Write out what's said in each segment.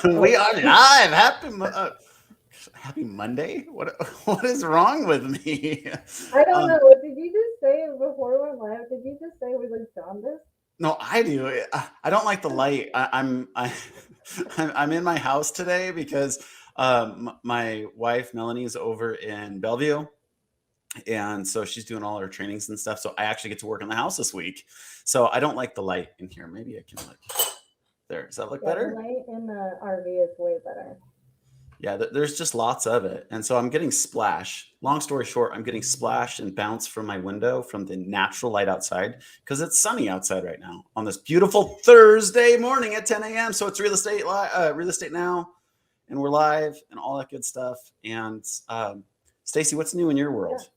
We are live. Happy Monday. What is wrong with me? I don't know. Um, What did you just say before we went live? Did you just say we look jaundiced? no, I do. I don't like the light. I'm in my house today because my wife Melanie is over in Bellevue, and so she's doing all her trainings and stuff. So I actually get to work in the house this week. So I don't like the light in here. Maybe I can like there. Does that look Yeah, the better? light in the RV is way better. Yeah, there's just lots of it. And so I'm getting splash. Long story short, I'm getting splash and bounce from my window from the natural light outside because it's sunny outside right now on this beautiful Thursday morning at 10 a.m. So it's real estate now, and we're live and all that good stuff. And Stacy, what's new in your Yeah. world?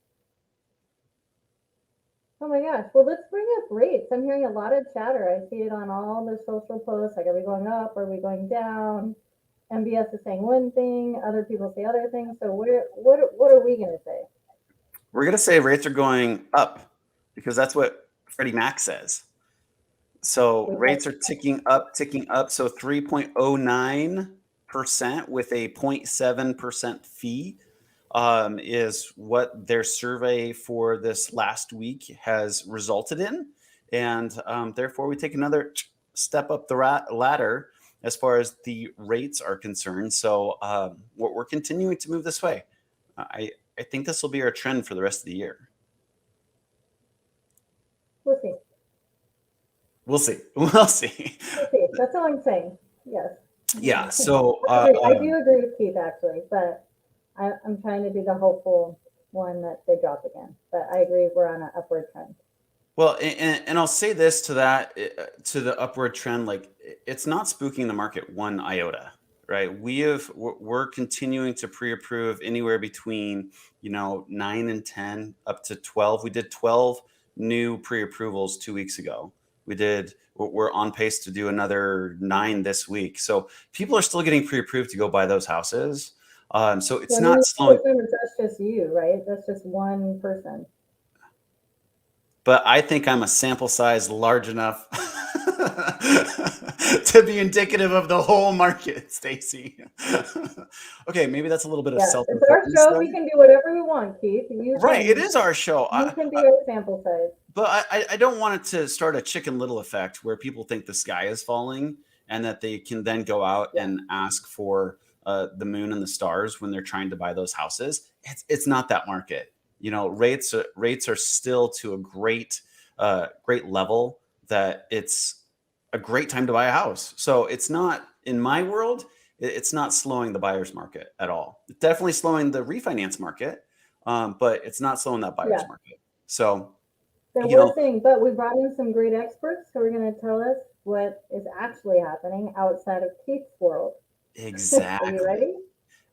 Oh my gosh. Well, let's bring up rates. I'm hearing a lot of chatter. I see it on all the social posts. Like, are we going up? Are we going down? MBS is saying one thing, other people say other things. So what are we gonna say? We're gonna say rates are going up because that's what Freddie Mac says. So Which I rates are ticking up. So 3.09% with a 0.7% fee is what their survey for this last week has resulted in. And therefore, we take another step up the ladder as far as the rates are concerned. So we're continuing to move this way. I think this will be our trend for the rest of the year. we'll see. We'll see. We'll see. We'll see. That's all I'm saying. Yes. Yeah. So I agree. I do agree with Keith actually, but I'm trying to be the hopeful one that they drop again. But I agree we're on an upward trend. well, and I'll say this to that to the upward trend, like it's not spooking the market one iota, right? We're continuing to pre-approve anywhere between 9 and 10 up to 12. We did 12 new pre-approvals 2 weeks ago. We're on pace to do another 9 this week. So people are still getting pre-approved to go buy those houses. So it's When you not slowing. that's just you, right? That's just one person. But I think I'm a sample size large enough to be indicative of the whole market, Stacy. Okay, maybe that's a little bit of Yeah, it's our self-importance show. there. We can do whatever we want, Keith. Right, it is our show. You can be our sample size. But I don't want it to start a Chicken Little effect where people think the sky is falling and that they can then go out Yeah. and ask for the moon and the stars when they're trying to buy those houses. It's not that market. Rates are still to a great level that it's a great time to buy a house. So it's not in my world. It's not slowing the buyer's market at all. It's definitely slowing the refinance market, but it's not slowing that buyer's Yeah. market. So So you we're know, saying, but we brought in some great experts who are going to tell us what is actually happening outside of Keith's world. Are you exactly. ready?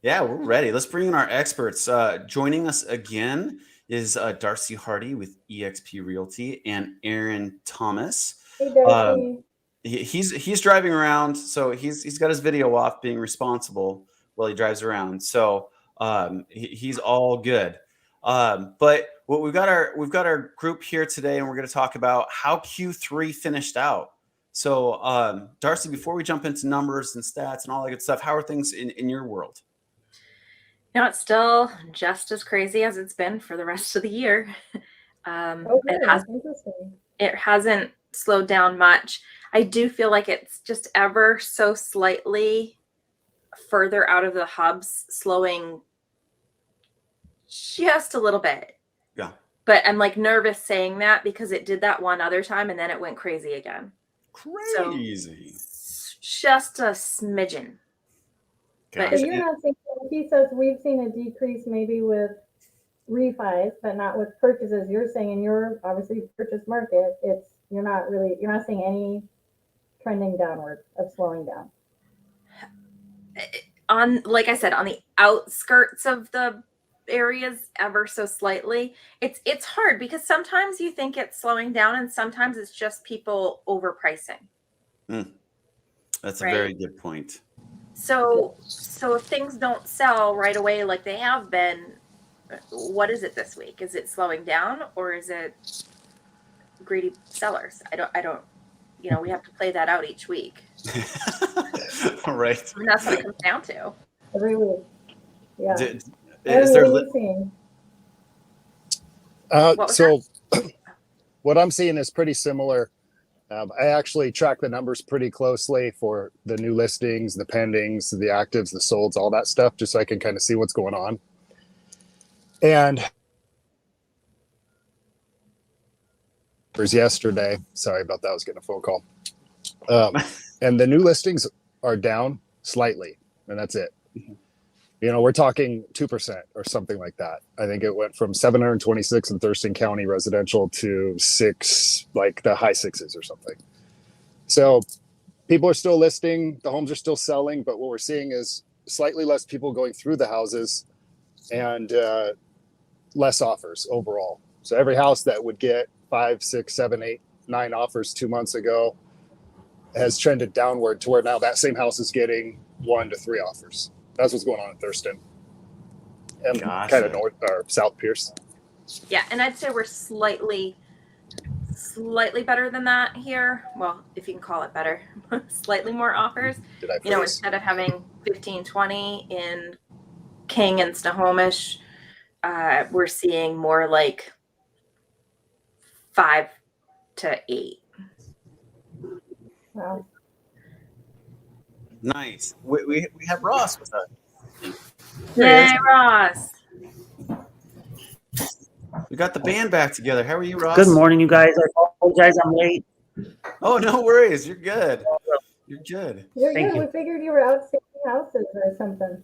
Yeah, we're ready. Let's bring in our experts. Joining us again is Darcy Hardy with eXp Realty and Aaron Thomas. Hey, Um, Darcy. he's driving around, so he's got his video off, being responsible while he drives around. So he's all good. But what we've got our group here today, and we're going to talk about how Q3 finished out. So Darcy, before we jump into numbers and stats and all that good stuff, how are things in your world? It's still just as crazy as it's been for the rest of the year. Oh, It good. has That's interesting. it hasn't slowed down much. I do feel like it's just ever so slightly further out of the hubs, slowing just a little bit. Yeah, But I'm like nervous saying that because it did that one other time and then it went crazy again. So crazy. just a smidgen. But So Gosh, you're not saying, he says we've seen a decrease maybe with refis, but not with purchases. You're saying in your obviously purchase market, you're not seeing any trending downward of slowing down. on, like I said, on the outskirts of the areas ever so slightly. It's hard because sometimes you think it's slowing down and sometimes it's just people overpricing, that's a very right? good point. So if things don't sell right away like they have been, what is it this week? Is it slowing down or is it greedy sellers? I don't we have to play that out each week. Right. I mean, that's what it comes down to. Every week. Yeah. Is Aaron, there what are you seeing? What was So what I'm seeing is pretty similar. I actually track the numbers pretty closely for the new listings, the pendings, the actives, the solds, all that stuff, just so I can kind of see what's going on. And yesterday, sorry about that, I was getting a phone call. And the new listings are down slightly, and that's it. We're talking 2% or something like that. I think it went from 726 in Thurston County residential to 6, like the high 6s or something. So people are still listing, the homes are still selling, but what we're seeing is slightly less people going through the houses and less offers overall. So every house that would get 5, 6, 7, 8, 9 offers 2 months ago has trended downward to where now that same house is getting 1 to 3 offers. That's what's going on in Thurston and Gotcha. kind of north or South Pierce. Yeah, and I'd say we're slightly better than that here. Well, if you can call it better, slightly more offers. Did I freeze? Instead of having 15, 20 in King and Snohomish, we're seeing more like 5 to 8. Wow. Nice. We have Ross with us. Yay, Ross. We got the band back together. How are you, Ross? Good morning, you guys. I apologize I'm late. Oh, no worries. You're good. You're good. You're Thank good. you. We figured you were out staying houses or something.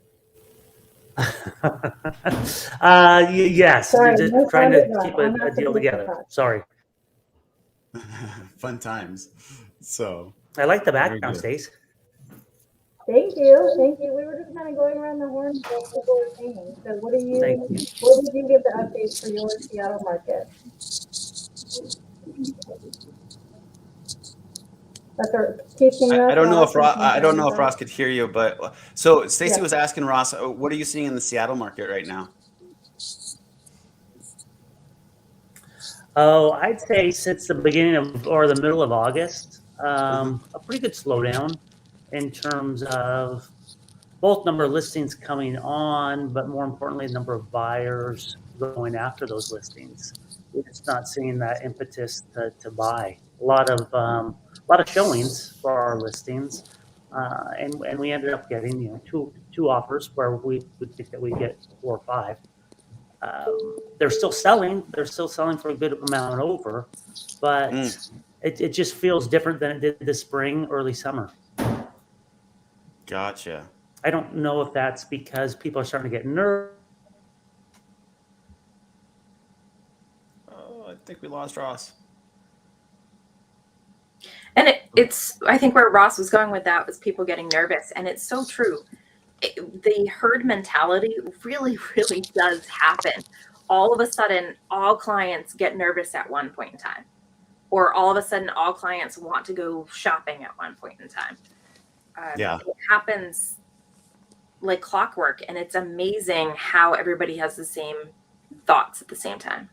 Yes, Sorry, just no trying fun to at keep all. I'm a not deal supposed to together. talk. Sorry. Fun times. So, I like the Very background, good. Stace. Thank you. Thank you. We were just kind of going around the horn of what people were saying. So what Thank you. did you give the updates for your Seattle market? That's our keeping I don't know if Ross. I don't know if Ross could hear you, but so Stacy Yeah. was asking Ross, what are you seeing in the Seattle market right now? Oh, I'd say since the beginning of or the middle of August, a pretty good slowdown in terms of both number of listings coming on, but more importantly, the number of buyers going after those listings. We're just not seeing that impetus to buy. A lot of showings for our listings, and we ended up getting two offers where we would think that we get 4 or 5. They're still selling. They're still selling for a good amount over, but it just feels different than it did this spring, early summer. Gotcha. I don't know if that's because people are starting to get nervous. Oh, I think we lost Ross. And it's, I think where Ross was going with that was people getting nervous. And it's so true. The herd mentality really, really does happen. All of a sudden, all clients get nervous at one point in time. Or all of a sudden, all clients want to go shopping at one point in time. Yeah. It happens like clockwork. And it's amazing how everybody has the same thoughts at the same time.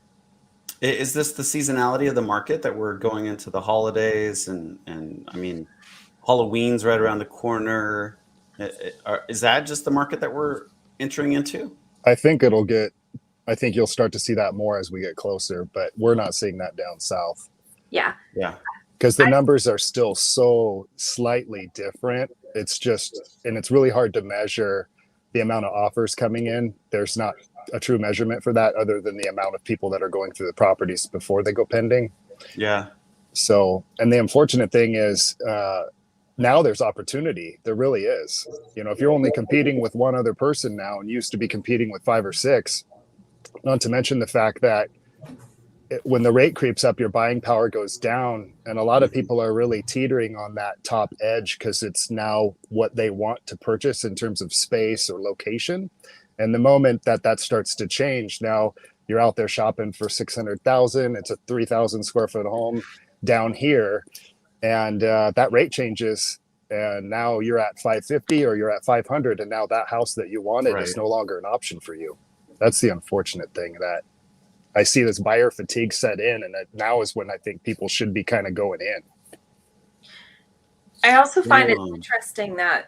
Is this the seasonality of the market that we're going into the holidays and I mean, Halloween's right around the corner? Is that just the market that we're entering into? I think you'll start to see that more as we get closer, but we're not seeing that down south Yeah. Yeah. because the numbers are still so slightly different. It's just, and it's really hard to measure the amount of offers coming in. There's not a true measurement for that other than the amount of people that are going through the properties before they go pending. Yeah. So, and the unfortunate thing is, now there's opportunity. There really is. If you're only competing with one other person now and used to be competing with 5 or 6, not to mention the fact that when the rate creeps up, your buying power goes down. And a lot of people are really teetering on that top edge because it's now what they want to purchase in terms of space or location. And the moment that starts to change, now you're out there shopping for 600,000. It's a 3,000 square foot home down here. And that rate changes. And now you're at 550 or you're at 500. And now that house that you wanted is no longer an option for you. That's the unfortunate thing, that I see this buyer fatigue set in. And that now is when I think people should be kind of going in. I also find it Um, interesting that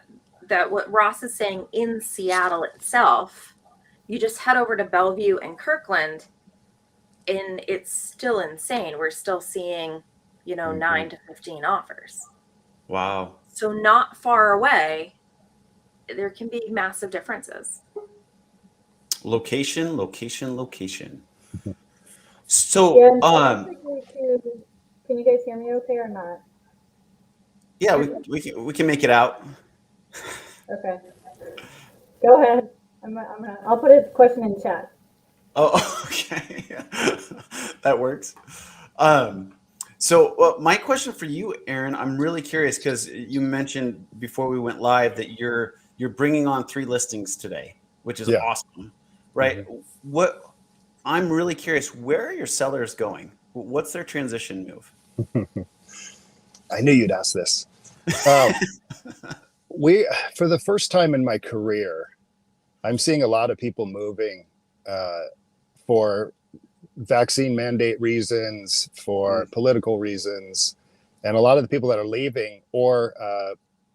what Ross is saying in Seattle itself, you just head over to Bellevue and Kirkland, and it's still insane. We're still seeing, Mhm. 9 to 15 offers. Wow. So not far away, there can be massive differences. Location, location, location. Yeah, So, and basically too, can you guys hear me okay or not? yeah, we can make it out. Okay. Go ahead. I'll put a question in chat. Oh, okay. That works. So my question for you, Aaron, I'm really curious because you mentioned before we went live that you're bringing on 3 listings today, which is Yeah. awesome, right? What I'm really curious, where are your sellers going? What's their transition move? I knew you'd ask this. For the first time in my career, I'm seeing a lot of people moving for vaccine mandate reasons, for political reasons, and a lot of the people that are leaving or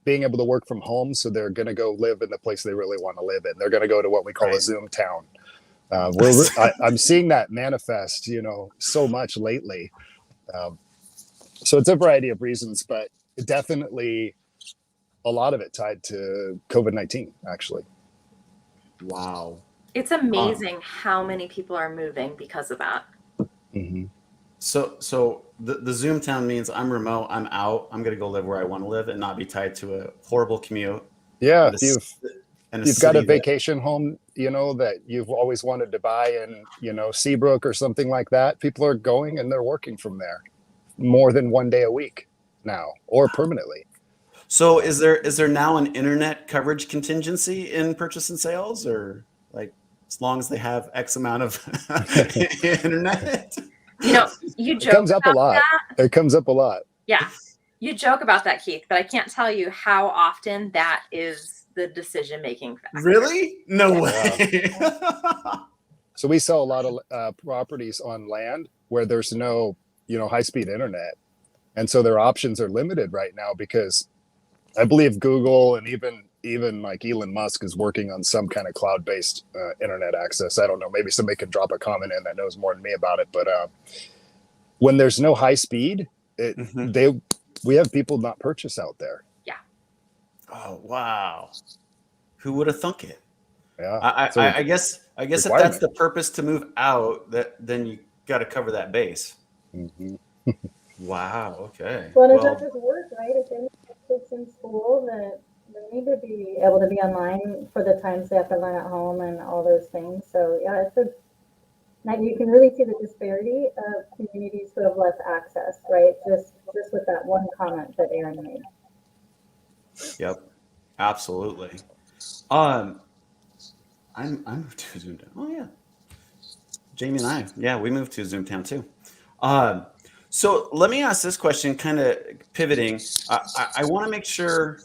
being able to work from home, so they're going to go live in the place they really want to live in. They're going to go to what we call a Right. Zoom town. I'm seeing that manifest, so much lately. So it's a variety of reasons, but definitely a lot of it tied to COVID-19, actually. Wow. It's amazing how many people are moving because of that. Mm-hmm. So the Zoom town means I'm remote, I'm out, I'm gonna go live where I want to live and not be tied to a horrible commute. Yeah, and if a you've got a city that- vacation home, that you've always wanted to buy in, Seabrook or something like that, people are going and they're working from there more than one day a week now or permanently. So is there now an internet coverage contingency in purchase and sales, or like as long as they have X amount of internet? You It joke comes up a about lot. that. It comes up a lot. Yeah. You joke about that, Keith, but I can't tell you how often that is the decision-making factor. Really? No way. So we sell a lot of properties on land where there's no, high-speed internet. And so their options are limited right now because I believe Google and even like Elon Musk is working on some kind of cloud-based internet access. I don't know. Maybe somebody could drop a comment in that knows more than me about it. But when there's no high speed, we have people not purchase out there. Yeah. Oh wow. Who would have thunk it? Yeah. I guess if that's the purpose to move out, then you got to cover that base. Mm-hmm. Wow. Okay. Well, does that just work, right? If they have kids in school, that they need to be able to be online for the times they have to learn at home and all those things. So yeah, now you can really see the disparity of communities who have less access, right? Just with that one comment that Aaron made. Yep. Absolutely. I moved to Zoomtown. Oh yeah. Jamie and we moved to Zoomtown too. So let me ask this question, kind of pivoting. I want to make sure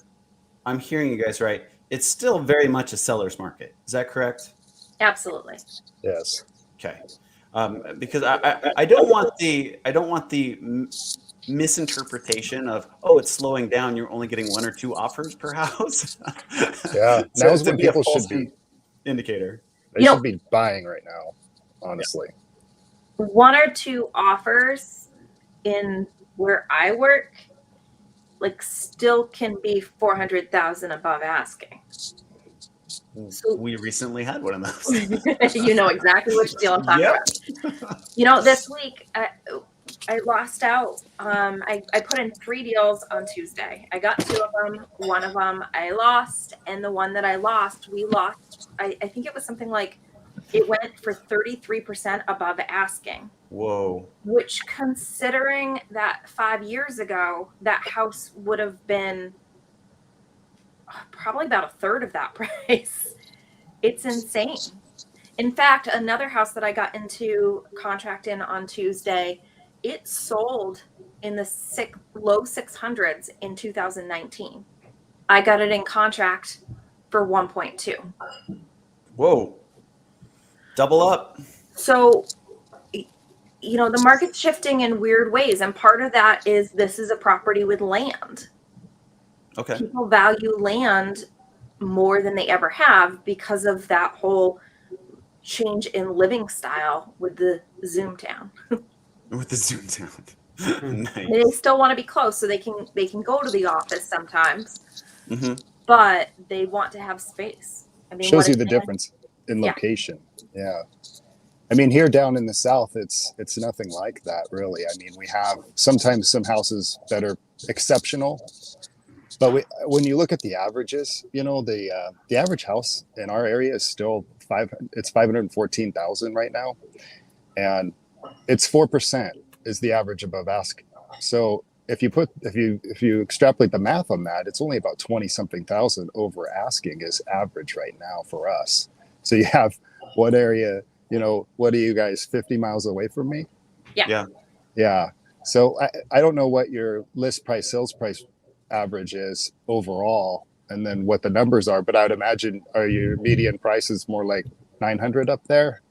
I'm hearing you guys right. It's still very much a seller's market. Is that correct? Absolutely. Yes. Okay. Because I don't want the misinterpretation of, oh, it's slowing down, you're only getting 1 or 2 offers per house. Yeah. So Now's when be a people false should be indicator. They should be buying right now, honestly. 1 or 2 offers in where I work, still can be 400,000 above asking. So we recently had one of those. You know exactly which deal I'm talking about. This week I lost out. I put in 3 deals on Tuesday. I got 2 of them. 1 of them I lost, and the one that I lost, we lost. I think it was something like it went for 33% above asking. Whoa. Which, considering that 5 years ago, that house would have been probably about a third of that price. It's insane. In fact, another house that I got into contract in on Tuesday, it sold in the low 600s in 2019. I got it in contract for 1.2. Whoa. Double up. So, the market's shifting in weird ways. And part of that is this is a property with land. Okay. People value land more than they ever have because of that whole change in living style with the Zoom town. With the Zoom sound. They Nice. still want to be close so they can go to the office sometimes, Hmm. but they want to have space. I mean, Shows what you is the land? difference in Yeah. location. Yeah. I mean, here down in the South, it's nothing like that, really. I mean, we have sometimes some houses that are exceptional, but when you look at the averages, you know, the average house in our area is still it's 514,000 right now, and it's 4% is the average above asking. So if you extrapolate the math on that, it's only about 20 something thousand over asking is average right now for us. So you have what area, you know, what are you guys 50 miles away from me? Yeah. Yeah. So I don't know what your list price, sales price average is overall, and then what the numbers are, but I'd imagine are your median prices more like 900 up there?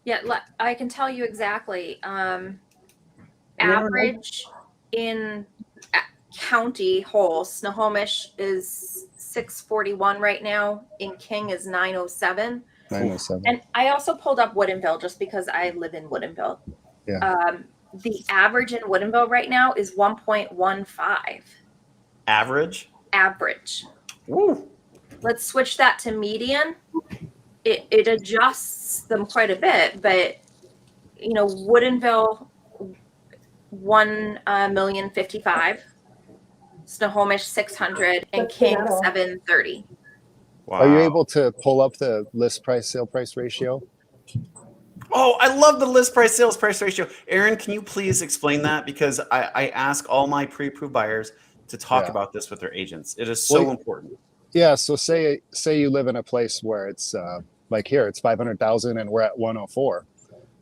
Yeah, I can tell you exactly. And Average in county whole, Snohomish is 641 right now. In King is 907. 907. And I also pulled up Woodinville just because I live in Woodinville. Yeah. The average in Woodinville right now is 1.15. Average. Average. Woo. Let's switch that to median. It adjusts them quite a bit, but you know, Woodinville 1,055,000, Snohomish 600, and That's King Seattle. 730. Wow. Are you able to pull up the list price sale price ratio? Oh, I love the list price sales price ratio. Aaron, can you please explain that? Because I ask all my pre-approved buyers to talk Yeah. about this with their agents. It is so Well, important. Yeah. So say you live in a place where it's like here, it's 500,000 and we're at 104.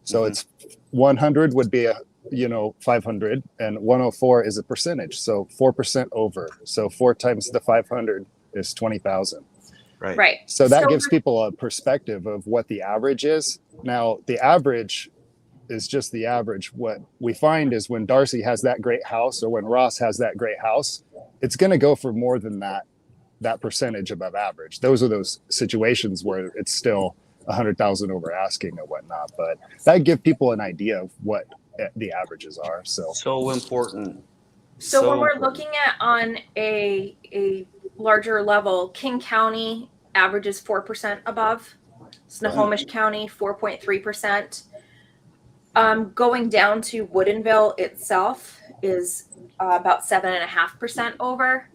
So Mhm. it's 100 would be 500, and 104 is a percentage. So 4% over. So 4 times the 500 is 20,000. Right. Right. So that gives people a perspective of what the average is. Now, the average is just the average. What we find is when Darcy has that great house or when Ross has that great house, it's going to go for more than that percentage above average. Those are those situations where it's still 100,000 over asking and whatnot. But that give people an idea of what the averages are. So important. So when we're important. looking at on a larger level, King County averages 4% above, Snohomish County 4.3%. Going down to Woodinville itself is about 7.5% over.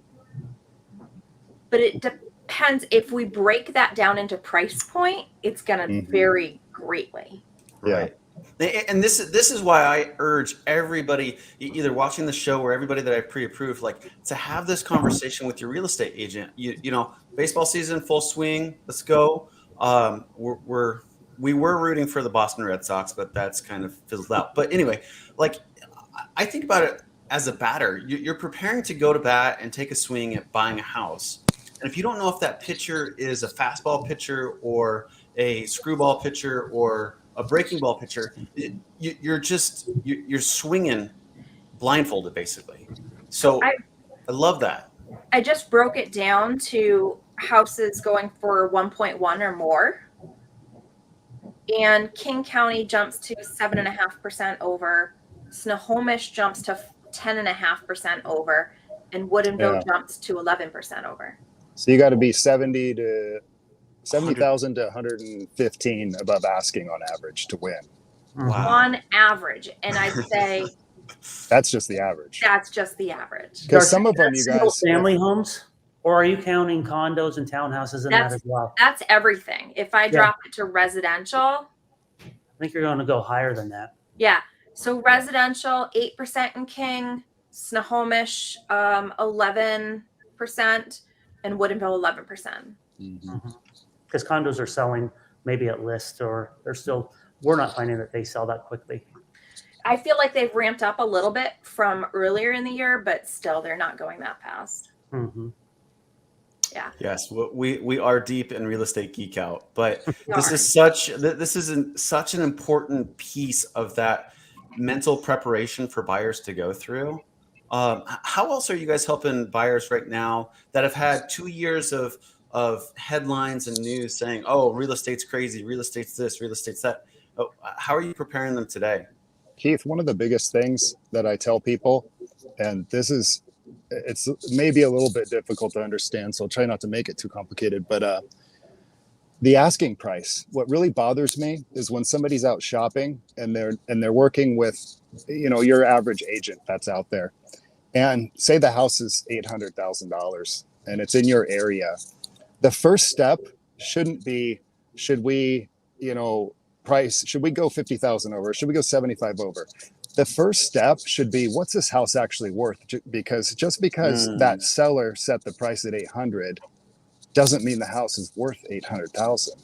But it depends. If we break that down into price point, it's going to Mhm. vary greatly. Right. And this is why I urge everybody, either watching the show or everybody that I've pre-approved, like to have this conversation with your real estate agent. You know, baseball season full swing. Let's go. We were rooting for the Boston Red Sox, but that's kind of fizzled out. But anyway, like I think about it as a batter. You're preparing to go to bat and take a swing at buying a house. And if you don't know if that pitcher is a fastball pitcher or a screwball pitcher or a breaking ball pitcher, you're swinging blindfolded basically. So I love that. I just broke it down to houses going for 1.1 or more. And King County jumps to 7.5% over. Snohomish jumps to 10.5% over. And Woodinville jumps to 11% over. So you got to be 70,000 to 115 above asking on average to win. Wow. On average. And I'd say That's just the average. that's just the average. Because some of them, you single guys, family homes, or are you counting condos and townhouses in that as well? That's everything. If I drop it to residential, I think you're going to go higher than that. yeah. So residential, 8% in King, Snohomish, 11%, and Woodinville, 11%. Because condos are selling maybe at list, or we're not finding that they sell that quickly. I feel like they've ramped up a little bit from earlier in the year, but still they're not going that fast. Mm-hmm. Yeah. Yes, we are deep in real estate geek out, but We this are. is such an important piece of that mental preparation for buyers to go through. How else are you guys helping buyers right now that have had 2 years of headlines and news saying, "Oh, real estate's crazy, real estate's this, real estate's that"? Oh, how are you preparing them today? Keith, one of the biggest things that I tell people, and it's maybe a little bit difficult to understand, so I'll try not to make it too complicated, but the asking price. What really bothers me is when somebody's out shopping and they're working with, your average agent that's out there, and say the house is $800,000 and it's in your area. The first step shouldn't be, should we, should we go 50,000 over? Should we go 75 over? The first step should be, what's this house actually worth? Because just because that seller set the price at 800 doesn't mean the house is worth 800,000.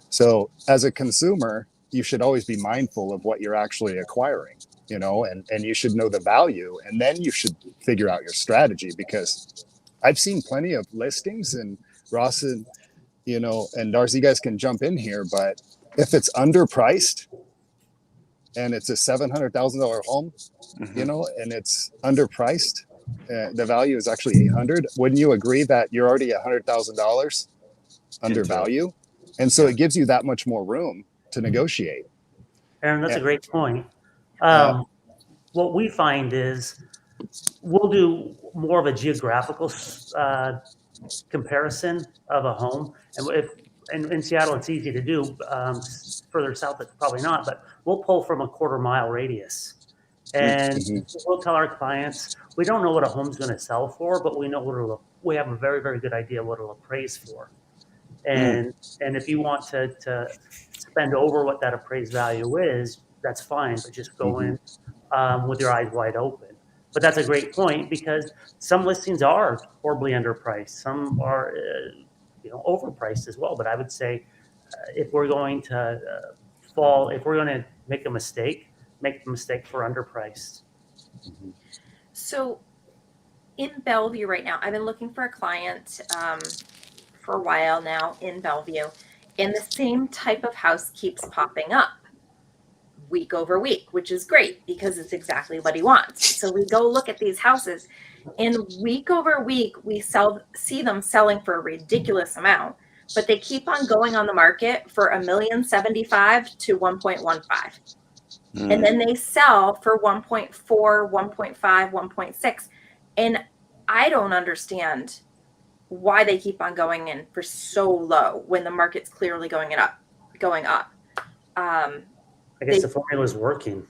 So as a consumer, you should always be mindful of what you're actually acquiring, and you should know the value, and then you should figure out your strategy, because I've seen plenty of listings, and Ross and Darcy, you guys can jump in here, but if it's underpriced and it's a $700,000 home, and it's underpriced, the value is actually 800. Wouldn't you agree that you're already $100,000 undervalue? And so it gives you that much more room to negotiate. Aaron, that's a great point. What we find is we'll do more of a geographical comparison of a home. And in Seattle, it's easy to do. Further south, it's probably not, but we'll pull from a 1/4 mile radius. And we'll tell our clients, we don't know what a home's going to sell for, but we know we have a very, very good idea what it'll appraise for. And if you want to spend over what that appraised value is, that's fine, but just go in with your eyes wide open. But that's a great point, because some listings are horribly underpriced. Some are, overpriced as well. But I would say if we're going to if we're going to make the mistake for underpriced. So in Bellevue right now, I've been looking for a client for a while now in Bellevue, and the same type of house keeps popping up week over week, which is great because it's exactly what he wants. So we go look at these houses, and week over week we see them selling for a ridiculous amount, but they keep on going on the market for $1,075,000 to 1.15. And then they sell for 1.4, 1.5, 1.6. And I don't understand why they keep on going in for so low when the market's clearly going up. I guess the formula is working.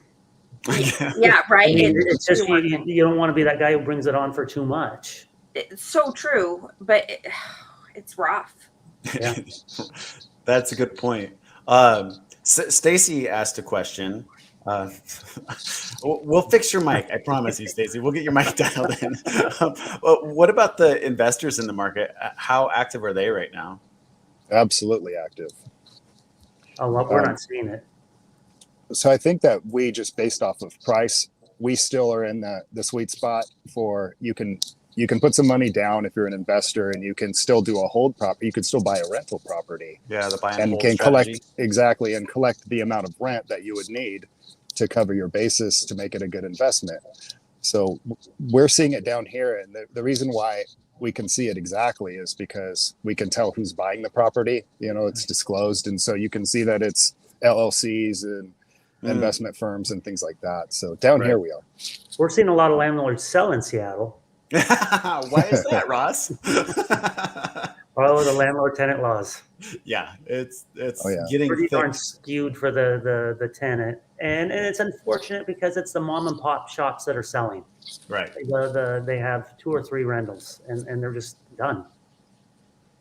Yeah, right. I mean, it's just you don't want to be that guy who brings it on for too much. It's so true, but it's rough. Yeah. That's a good point. Stacy asked a question. We'll fix your mic. I promise you, Stacy. We'll get your mic dialed in. What about the investors in the market? How active are they right now? Absolutely active. We're not seeing it. So I think that we just based off of price, we still are in the sweet spot for you can put some money down if you're an investor, and you can still do a hold property. You could still buy a rental property. Yeah, the buy and hold can strategy. collect the amount of rent that you would need to cover your basis to make it a good investment. So we're seeing it down here, and the reason why we can see it exactly is because we can tell who's buying the property. It's disclosed, and so you can see that it's LLCs and investment firms and things like that. So down here we are. We're seeing a lot of landlords sell in Seattle. Why is that, Ross? The landlord-tenant laws. Yeah, it's getting pretty thick. darn skewed for the tenant, and it's unfortunate because it's the mom and pop shops that are selling. Right. They have 2 or 3 rentals, and they're just done.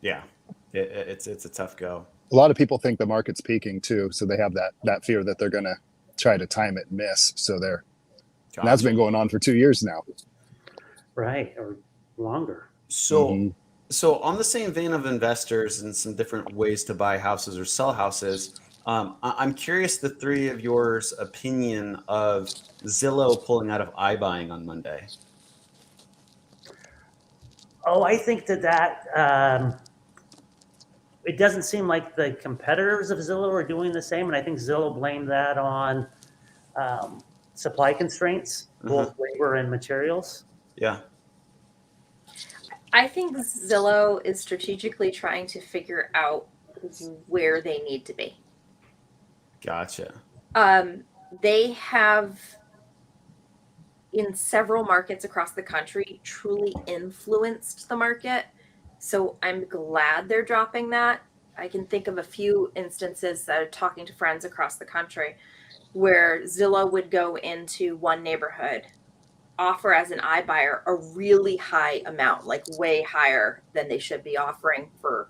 Yeah, it's a tough go. A lot of people think the market's peaking too, so they have that fear that they're going to try to time it and miss. So and that's been going on for 2 years now. Right, or longer. So on the same vein of investors and some different ways to buy houses or sell houses, I'm curious the three of yours opinion of Zillow pulling out of iBuying on Monday. I think that it doesn't seem like the competitors of Zillow are doing the same, and I think Zillow blamed that on supply constraints, both labor and materials. Yeah. I think Zillow is strategically trying to figure out where they need to be. Gotcha. They have, in several markets across the country, truly influenced the market. So I'm glad they're dropping that. I can think of a few instances that are talking to friends across the country where Zillow would go into one neighborhood, offer as an iBuyer a really high amount, like way higher than they should be offering for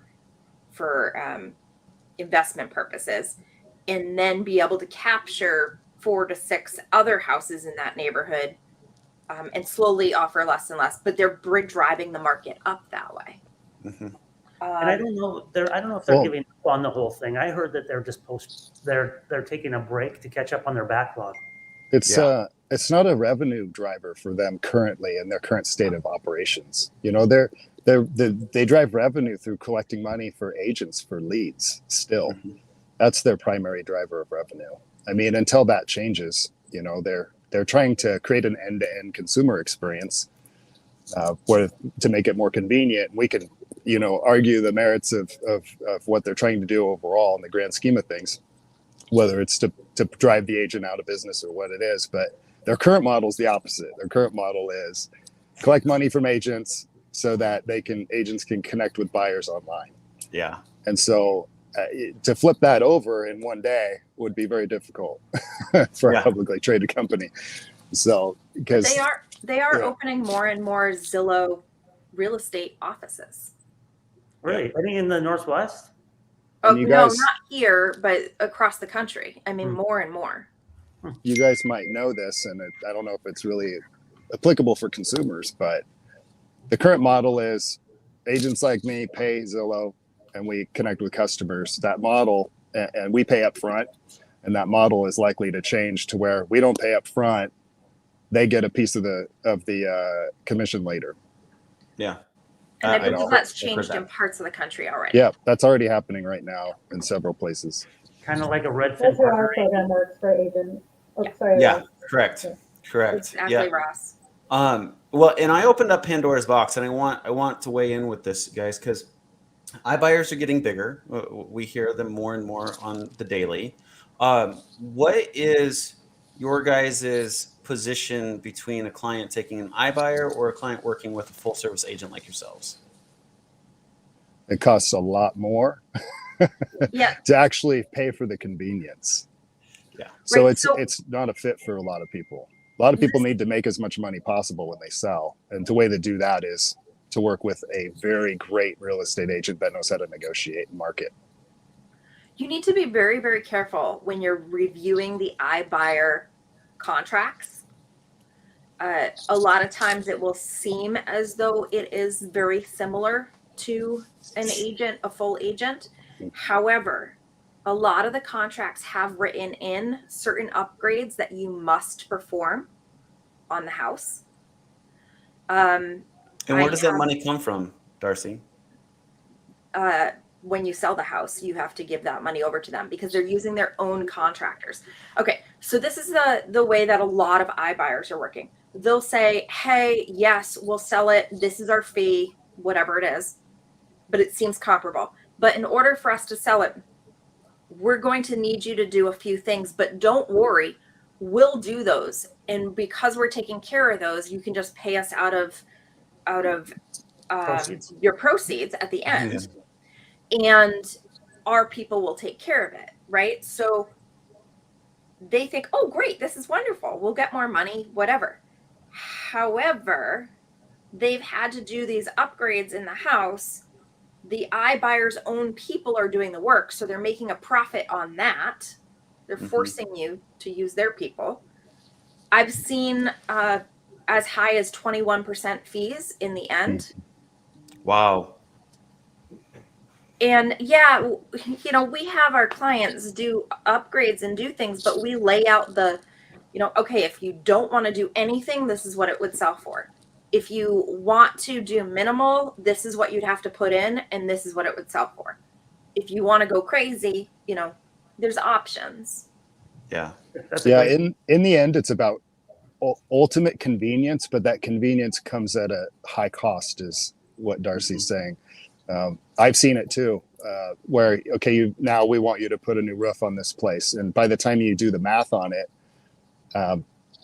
investment purposes, and then be able to capture 4 to 6 other houses in that neighborhood, and slowly offer less and less. But they're driving the market up that way. Hmm. And I don't know. I don't know if they're giving up on the whole thing. I heard that they're just they're taking a break to catch up on their backlog. It's not a revenue driver for them currently in their current state of operations. You know, they drive revenue through collecting money for agents for leads still. Mhm. That's their primary driver of revenue. I mean, until that changes, you know, they're trying to create an end-to-end consumer experience where to make it more convenient. We can, you know, argue the merits of what they're trying to do overall in the grand scheme of things, whether it's to drive the agent out of business or what it is. But their current model is the opposite. Their current model is collect money from agents so that agents can connect with buyers online. Yeah. And so to flip that over in one day would be very difficult for a publicly traded company. So because they are opening more and more Zillow real estate offices. Really? I think in the Northwest. Oh, you no, guys- not here, but across the country. I mean, more and more. you guys might know this, and I don't know if it's really applicable for consumers, but the current model is agents like me pay Zillow and we connect with customers. That model, and we pay up front, and that model is likely to change to where we don't pay up front. They get a piece of the commission later. Yeah. And I believe know. that's I've heard changed in that. parts of the country already. Yeah, that's already happening right now in several places. Kind of like a Redfin That's how our partner. program works for agents. Oh, sorry. Yeah. Ross. Correct. Yeah. Correct. Exactly, Yeah. Ross. Well, and I opened up Pandora's box, and I want to weigh in with this, guys, because iBuyers are getting bigger. We hear them more and more on the daily. What is your guys' position between a client taking an iBuyer or a client working with a full service agent like yourselves? It costs a lot more Yeah. to actually pay for the convenience. Yeah. So Right, it's not a fit for a lot of people. A lot of people need to make as much money possible when they sell. And the way to do that is to work with a very great real estate agent that knows how to negotiate and market. You need to be very, very careful when you're reviewing the iBuyer contracts. A lot of times it will seem as though it is very similar to an agent, a full agent. However, a lot of the contracts have written in certain upgrades that you must perform on the house. And where I does that have- money come from, Darcy? When you sell the house, you have to give that money over to them because they're using their own contractors. Okay, so this is the way that a lot of iBuyers are working. They'll say, hey, yes, we'll sell it. This is our fee, whatever it is, but it seems comparable. But in order for us to sell it, we're going to need you to do a few things, but don't worry, we'll do those. And because we're taking care of those, you can just pay us out of Proceeds. your proceeds at the end. And our people will take care of it, right? So they think, oh, great, this is wonderful. We'll get more money, whatever. However, they've had to do these upgrades in the house. The iBuyer's own people are doing the work, so they're making a profit on that. They're forcing you to use their people. I've seen as high as 21% fees in the end. Wow. And yeah, you know, we have our clients do upgrades and do things, but we lay out the, you know, okay, if you don't want to do anything, this is what it would sell for. If you want to do minimal, this is what you'd have to put in, and this is what it would sell for. If you want to go crazy, you know, there's options. Yeah. That's a Yeah, great- in the end, it's about ultimate convenience, but that convenience comes at a high cost, is what Darcy's saying. I've seen it too, where okay, now we want you to put a new roof on this place, and by the time you do the math on it,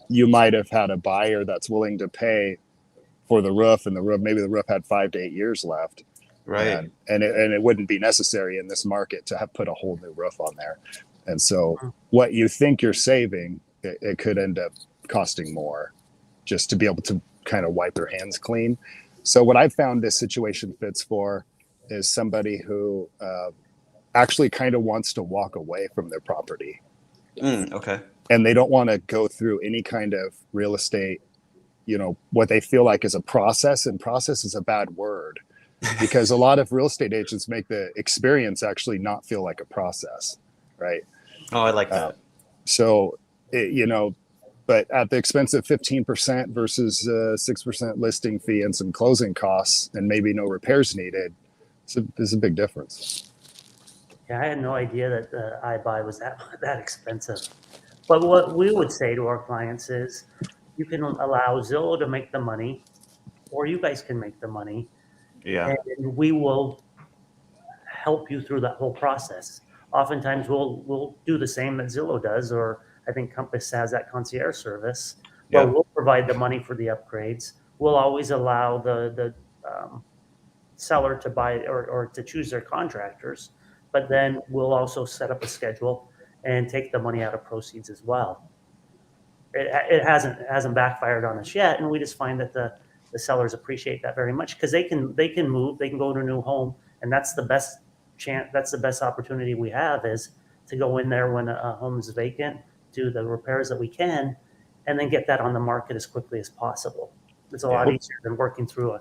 you might have had a buyer that's willing to pay for the roof, and maybe the roof had 5 to 8 years left, Right. and it wouldn't be necessary in this market to have put a whole new roof on there. And so what you think you're saving, it could end up costing more just to be able to kind of wipe their hands clean. So what I've found this situation fits for is somebody who actually kind of wants to walk away from their property, Okay. and they don't want to go through any kind of real estate, what they feel like is a process, and process is a bad word because a lot of real estate agents make the experience actually not feel like a process, right? Oh, I like that. So, but at the expense of 15% versus 6% listing fee and some closing costs and maybe no repairs needed, there's a big difference. Yeah, I had no idea that the iBuy was that expensive. But what we would say to our clients is, you can allow Zillow to make the money, or you guys can make the money, Yeah. and we will help you through that whole process. Oftentimes, we'll do the same that Zillow does, or I think Compass has that concierge service. Where Yeah. we'll provide the money for the upgrades. We'll always allow the seller to buy or to choose their contractors, but then we'll also set up a schedule and take the money out of proceeds as well. It hasn't backfired on us yet, and we just find that the sellers appreciate that very much because they can move, they can go to a new home, and that's the best chance. That's the best opportunity we have, is to go in there when a home is vacant, do the repairs that we can, and then get that on the market as quickly as possible. It's a lot easier than working through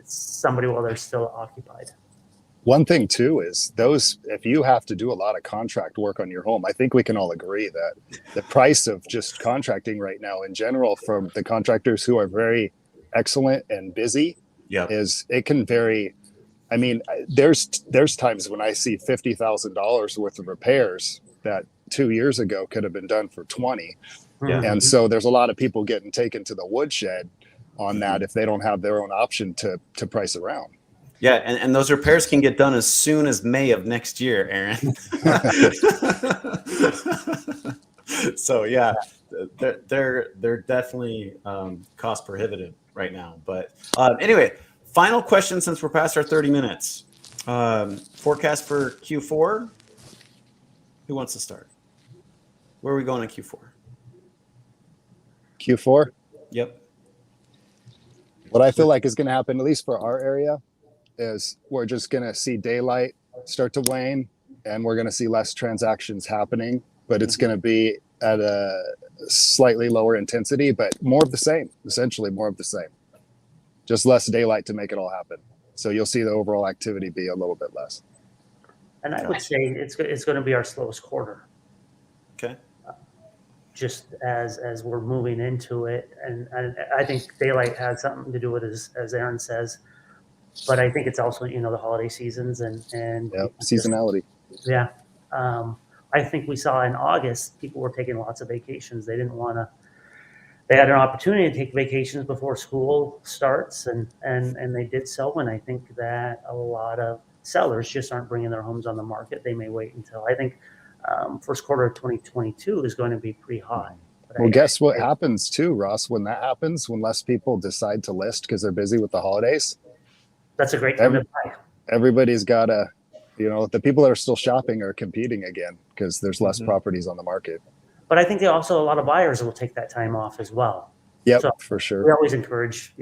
somebody while they're still occupied. One thing too is if you have to do a lot of contract work on your home, I think we can all agree that the price of just contracting right now in general from the contractors who are very excellent and busy it can vary. I mean, there's times when I see $50,000 worth of repairs that 2 years ago could have been done for 20. Yeah. And so there's a lot of people getting taken to the woodshed on that if they don't have their own option to price around. Yeah, and those repairs can get done as soon as May of next year, Aaron. So yeah, they're definitely cost prohibitive right now. But anyway, final question since we're past our 30 minutes. Forecast for Q4. Who wants to start? Where are we going in Q4? Q4. Yep. What I feel like is going to happen, at least for our area, is we're just going to see daylight start to wane, and we're going to see less transactions happening, but it's going to be at a slightly lower intensity, but more of the same, essentially more of the same. Just less daylight to make it all happen. So you'll see the overall activity be a little bit less. And I would say it's going to be our slowest quarter. Okay. Just as we're moving into it, and I think daylight has something to do with it, as Aaron says. But I think it's also, the holiday seasons and seasonality. Yeah. I think we saw in August, people were taking lots of vacations. They didn't want to, they had an opportunity to take vacations before school starts, and they did so. And I think that a lot of sellers just aren't bringing their homes on the market. They may wait until, I think, first quarter of 2022 is going to be pretty hot. Well, guess what happens too, Ross, when that happens, when less people decide to list because they're busy with the holidays? That's a great time to buy. Everybody's got to, the people that are still shopping are competing again because there's less properties on the market. But I think also a lot of buyers will take that time off as well. Yep, so for sure. We always encourage,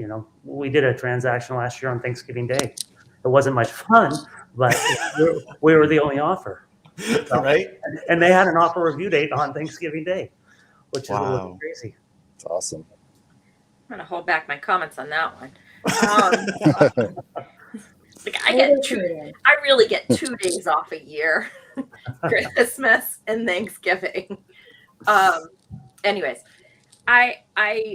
we did a transaction last year on Thanksgiving Day. It wasn't much fun, but we were the only offer. So, right? And they had an offer review date on Thanksgiving Day, which is a little crazy. It's awesome. I'm going to hold back my comments on that one. I really get 2 days off a year, Christmas and Thanksgiving. Anyways, I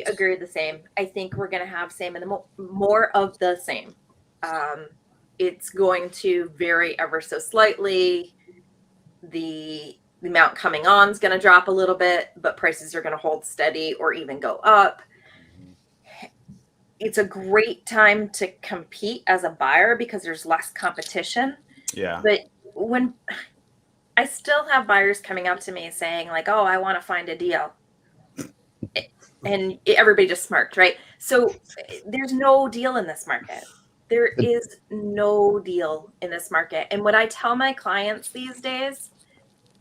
agree the same. I think we're going to have same and more of the same. It's going to vary ever so slightly. The the amount coming on is going to drop a little bit, but prices are going to hold steady or even go up. It's a great time to compete as a buyer because there's less competition. Yeah. But when I still have buyers coming up to me saying like, "Oh, I want to find a deal." And everybody just smirked, right? So there's no deal in this market. There is no deal in this market. And what I tell my clients these days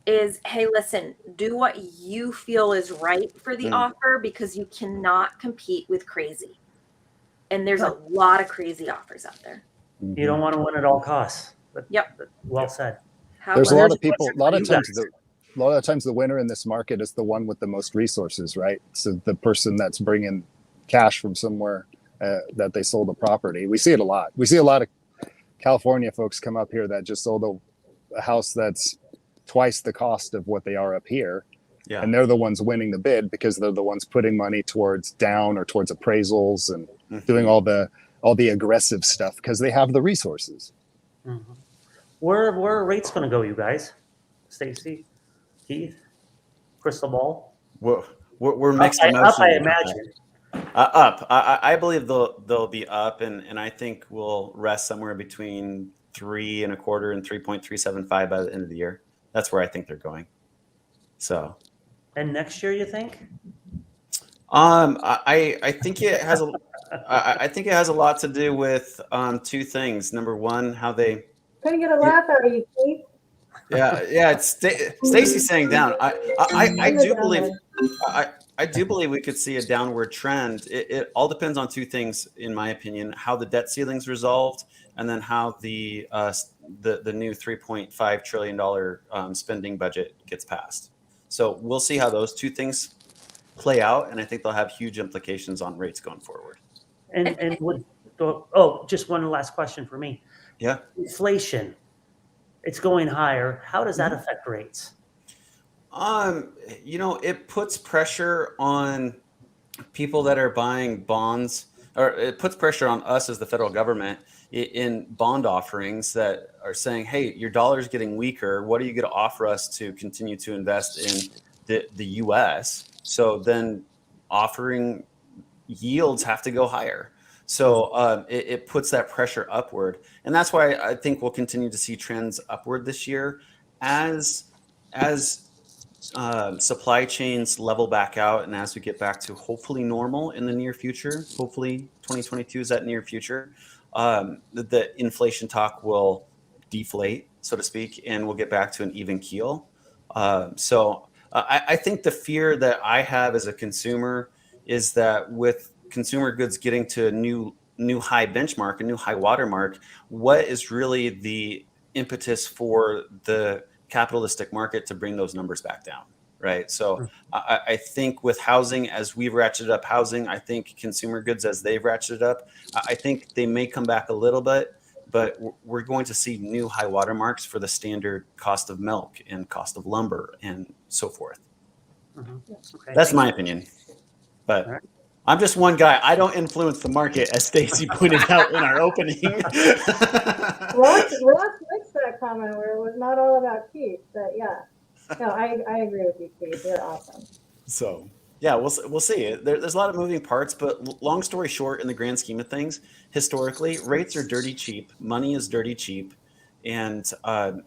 is, hey, listen, do what you feel is right for the offer because you cannot compete with crazy. And there's a lot of crazy offers out there. You don't want to win at all costs. But, Yep. but well said. There's a Well, lot there's of people. a A lot of question times, for you a lot of times, the winner in this market is the one with the most resources, right? So the person that's bringing cash from somewhere that they sold a property. We see it a lot. We see a lot of California folks come up here that just sold a house that's twice the cost of what they are up here. Yeah. And they're the ones winning the bid because they're the ones putting money towards down or towards appraisals and doing all the aggressive stuff because they have the resources. Mm-hmm. Where are rates going to go, you guys? Stacy, Keith, crystal ball. We're mixed Up, emotions. I imagine. Up. I believe they'll be up, and I think we'll rest somewhere between 3.25 and 3.375 by the end of the year. That's where I think they're going. So. And next year, you think? I think it has I think it has a lot to do with two things. Number one, how they. Couldn't get a laugh out of you, Keith. Yeah. It's Stacy's saying down. I do believe. I do believe we could see a downward trend. It all depends on two things, in my opinion: how the debt ceiling's resolved, and then how the new $3.5 trillion spending budget gets passed. So we'll see how those two things play out, and I think they'll have huge implications on rates going forward. And would just one last question for me. Yeah. Inflation, it's going higher. How does that affect rates? It puts pressure on people that are buying bonds, or it puts pressure on us as the federal government in bond offerings that are saying, hey, your dollar's getting weaker. What are you going to offer us to continue to invest in the U.S.? So then offering yields have to go higher. So it puts that pressure upward. And that's why I think we'll continue to see trends upward this year as supply chains level back out, and as we get back to hopefully normal in the near future, hopefully 2022 is that near future, the inflation talk will deflate, so to speak, and we'll get back to an even keel. I think the fear that I have as a consumer is that with consumer goods getting to a new high benchmark, a new high watermark, what is really the impetus for the capitalistic market to bring those numbers back down, right? So I think with housing, as we've ratcheted up housing, I think consumer goods, as they've ratcheted up, I think they may come back a little bit, but we're going to see new high watermarks for the standard cost of milk and cost of lumber and so forth. Okay. That's my opinion, but All right. I'm just one guy. I don't influence the market, as Stacy pointed out in our opening. Ross mixed that comment where it was not all about Keith, but yeah. No, I agree with you, Keith. You're awesome. So, yeah, we'll see. There's a lot of moving parts, but long story short, in the grand scheme of things, historically, rates are dirty cheap. Money is dirty cheap, and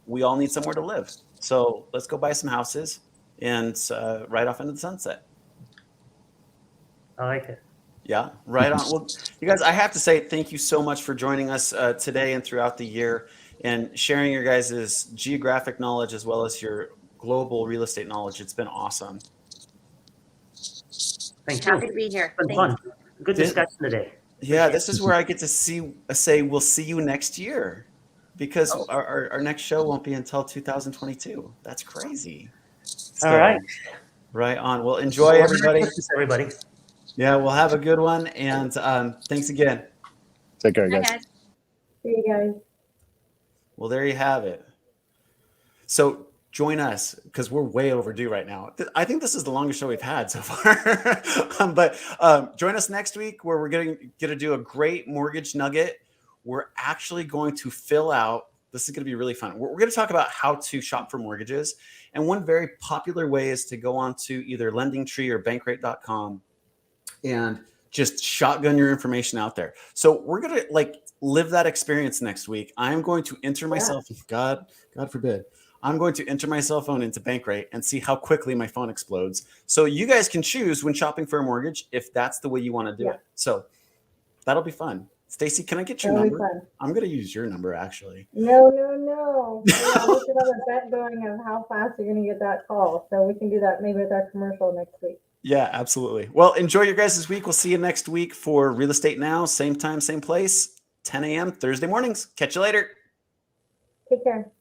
we all need somewhere to live. So let's go buy some houses and ride off into the sunset. I like it. Yeah, right on. Well, you guys, I have to say thank you so much for joining us today and throughout the year and sharing your guys' geographic knowledge as well as your global real estate knowledge. It's been awesome. Thank you. Happy to be here. It's been fun. Good discussion today. Yeah, this is where I get to say we'll see you next year, because our next show won't be until 2022. That's crazy. So, All right. Right on. Well, enjoy, everybody. Thanks, everybody. Yeah, we'll have a good one. And thanks again. Take care, Hi, guys. guys. See you guys. Well, there you have it. So join us, because we're way overdue right now. I think this is the longest show we've had so far. But join us next week, where we're going to do a great mortgage nugget. We're actually going to fill out This is going to be really fun. We're going to talk about how to shop for mortgages. And one very popular way is to go on to either LendingTree or Bankrate.com and just shotgun your information out there. So we're going to like live that experience next week. I'm going to enter myself, God forbid, I'm going to enter my cell phone into Bankrate and see how quickly my phone explodes. So you guys can choose when shopping for a mortgage if that's the way you want to do it. So that'll be fun. Stacy, can I get your That'll be number? fun. I'm going to use your number actually. No. We should have a bet going of how fast you're going to get that call. So we can do that maybe with our commercial next week. Yeah, absolutely. Well, enjoy your guys this week. We'll see you next week for Real Estate Now. Same time, same place, 10 a.m. Thursday mornings. Catch you later. Take care.